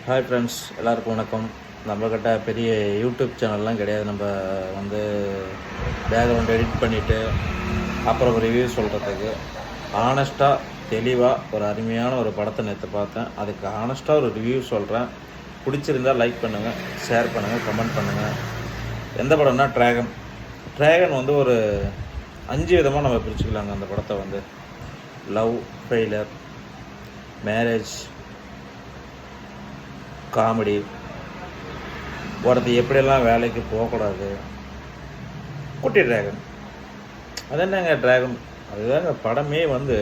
Hi friends, எல்லாருக்கும் வணக்கம். நம்மக்கிட்ட பெரிய யூடியூப் சேனல்லாம் கிடையாது. நம்ம வந்து பேக்ரவுண்ட் எடிட் பண்ணிவிட்டு அப்புறம் ஒரு ரிவ்யூ சொல்கிறதுக்கு ஆனஸ்ட்டாக தெளிவாக ஒரு அருமையான ஒரு படத்தை நேற்று பார்த்தேன். அதுக்கு ஆனஸ்ட்டாக ஒரு ரிவ்யூ சொல்கிறேன். பிடிச்சிருந்தால் லைக் பண்ணுங்கள், ஷேர் பண்ணுங்கள், கமெண்ட் பண்ணுங்கள். எந்த படம்னா ட்ராகன் வந்து ஒரு 5 விதமாக நம்ம பிரிச்சுக்கலாங்க. அந்த படத்தை வந்து லவ், ஃபெயிலர், மேரேஜ், காமெடி, ஒருத்தர் எப்படியெல்லாம் வேலைக்கு போகக்கூடாது, குட்டி ட்ராகன். அது என்னங்க ட்ராகன்? அதுதாங்க படமே வந்து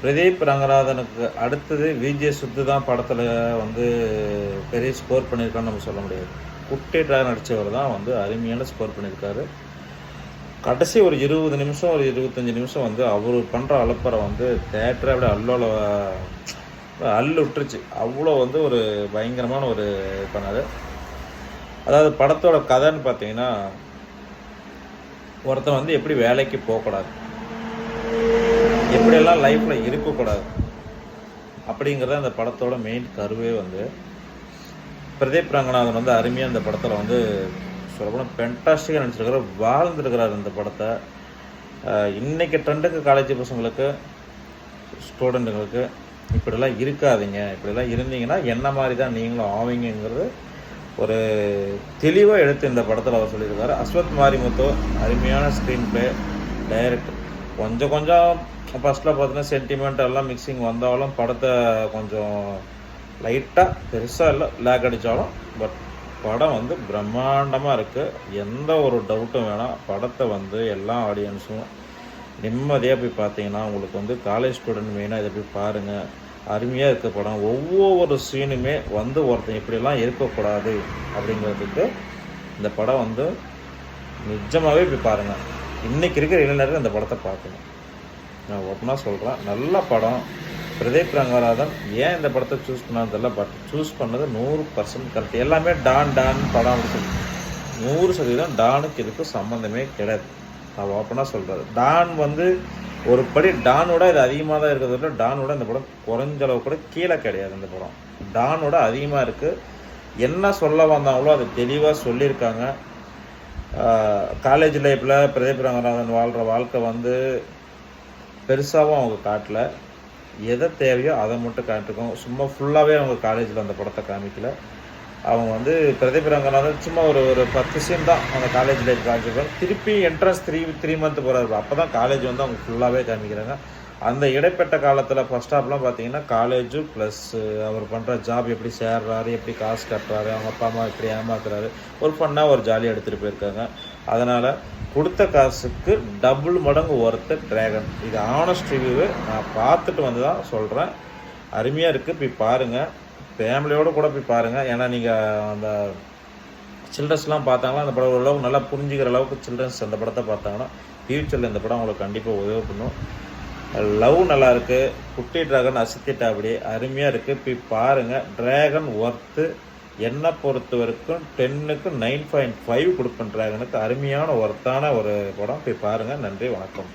பிரதீப் ரங்கநாதனுக்கு அடுத்தது விஜய் சுத்து தான் படத்தில் வந்து பெரிய ஸ்கோர் பண்ணியிருக்கான்னு நம்ம சொல்ல முடியாது. குட்டி ட்ராகன் நடித்தவர் தான் வந்து அருமையான ஸ்கோர் பண்ணியிருக்காரு. கடைசி ஒரு 20 நிமிஷம் ஒரு 25 நிமிஷம் வந்து அவர் பண்ணுற அலப்பறை வந்து தேட்டரை விட அள்ளு விட்டுருச்சு. அவ்வளோ வந்து ஒரு பயங்கரமான ஒரு பண்ணார். அதாவது படத்தோட கதைன்னு பார்த்தீங்கன்னா, ஒருத்தன் வந்து எப்படி வேலைக்கு போகக்கூடாது, எப்படியெல்லாம் லைஃப்பில் இருக்கக்கூடாது அப்படிங்கிறத அந்த படத்தோட மெயின் கருவே வந்து பிரதீப் ரங்கநாதன் வந்து அருமையாக அந்த படத்தில் வந்து சொல்லப்போனால் ஃபென்டாஸ்டிக்காக நினச்சிருக்கிறார், வாழ்ந்துருக்கிறார் இந்த படத்தை. இன்றைக்கி ட்ரெண்டுக்கு காலேஜ் பசங்களுக்கு, ஸ்டூடெண்ட்டுங்களுக்கு இப்படிலாம் இருக்காதீங்க, இப்படிலாம் இருந்தீங்கன்னா என்ன மாதிரி தான் நீங்களும் ஆவீங்கிறது ஒரு தெளிவாக எடுத்து இந்த படத்தில் அவர் சொல்லியிருக்காரு. அஸ்வத் மாரிமுத்து அருமையான ஸ்க்ரீன் பிளே, டைரக்டர். கொஞ்சம் ஃபஸ்ட்டில் பார்த்தீங்கன்னா சென்டிமெண்ட் எல்லாம் மிக்சிங் வந்தாலும் படத்தை கொஞ்சம் லைட்டாக பெருசாக இல்லை லேக் அடித்தாலும் பட் படம் வந்து பிரம்மாண்டமாக இருக்குது. எந்த ஒரு டவுட்டும் வேணாம். படத்தை வந்து எல்லா ஆடியன்ஸும் நிம்மதியாக போய் பார்த்தீங்கன்னா உங்களுக்கு வந்து காலேஜ் ஸ்டூடெண்ட் மெயினாக இதை போய் பாருங்கள். அருமையாக இருக்க படம். ஒவ்வொரு சீனுமே வந்து ஒருத்தன் இப்படிலாம் இருக்கக்கூடாது அப்படிங்கிறதுக்கு இந்த படம் வந்து நிஜமாகவே போய் பாருங்கள். இன்றைக்கி இருக்கிற இளைஞர்கள் இந்த படத்தை பார்க்கணும். நான் ஓப்பனாக சொல்கிறேன், நல்ல படம். பிரதீப் ரங்கநாதன் ஏன் இந்த படத்தை சூஸ் பண்ணான்னு தெரியல, பட் சூஸ் பண்ணது 100% கரெக்ட். எல்லாமே டான் படம் இருக்குது. 100% டானுக்கு இதுக்கு சம்மந்தமே கிடையாது. நான் ஓப்பனாக சொல்கிறது, டான் வந்து ஒரு படி டானோட இது அதிகமாக தான் இருக்கிறது. டானோட இந்த படம் குறைஞ்ச அளவு கூட கீழே கிடையாது. இந்த படம் டானோட அதிகமாக இருக்குது. என்ன சொல்ல வந்தாங்களோ அதை தெளிவாக சொல்லியிருக்காங்க. காலேஜ் லைஃப்பில் பிரதீப் ரங்கநாதன் வாழ்கிற வாழ்க்கை வந்து பெருசாகவும் அவங்க காட்டல. எதை தேவையோ அதை மட்டும் காட்டிருக்கோம். சும்மா ஃபுல்லாகவே அவங்க காலேஜில் அந்த படத்தை காமிக்கல. அவங்க வந்து பிரதீப் ரங்கநாதன் சும்மா ஒரு 10 சீன் தான் அந்த காலேஜ் லைஃப் காமிச்சிருக்காங்க. திருப்பி என்ட்ரன்ஸ் 3 மந்த் போகிறாரு. அப்போ தான் காலேஜ் வந்து அவங்க ஃபுல்லாகவே காமிக்கிறாங்க. அந்த இடைப்பட்ட காலத்தில் ஃபஸ்ட் ஹாஃப்லாம் பார்த்தீங்கன்னா காலேஜு ப்ளஸ் அவர் பண்ணுற ஜாப் எப்படி சேர்றாரு, எப்படி காசு கட்டுறாரு, அவங்க அப்பா அம்மா எப்படி ஏமாத்துறாரு, ஒரு ஃபன்னாக ஒரு ஜாலியாக எடுத்துகிட்டு போயிருக்காங்க. அதனால் கொடுத்த காசுக்கு டபுள் மடங்கு ஒர்த்து ட்ராகன். இது ஆனஸ்ட் ரிவ்யூவு நான் பார்த்துட்டு வந்து தான் சொல்கிறேன். அருமையாக இருக்குது, போய் பாருங்கள். ஃபேமிலியோடு கூட போய் பாருங்கள். ஏன்னா நீங்கள் அந்த சில்ட்ரன்ஸ்லாம் பார்த்தாங்கன்னா அந்த படம் ஓரளவுக்கு நல்லா புரிஞ்சுக்கிற அளவுக்கு சில்ட்ரன்ஸ் அந்த படத்தை பார்த்தாங்கன்னா ஃப்யூச்சரில் இந்த படம் உங்களுக்கு கண்டிப்பாக உதவி பண்ணும். லவ் நல்லாயிருக்கு, குட்டி ட்ராகன் அசத்திட்டா அப்படி அருமையாக இருக்குது, போய் பாருங்கள். Dragon worth. என்னை பொறுத்த வரைக்கும் 10க்கு 9.5 கொடுப்பேன். ட்ராகனுக்கு அருமையான ஒர்த்தான ஒரு படம். போய் பாருங்கள். நன்றி, வணக்கம்.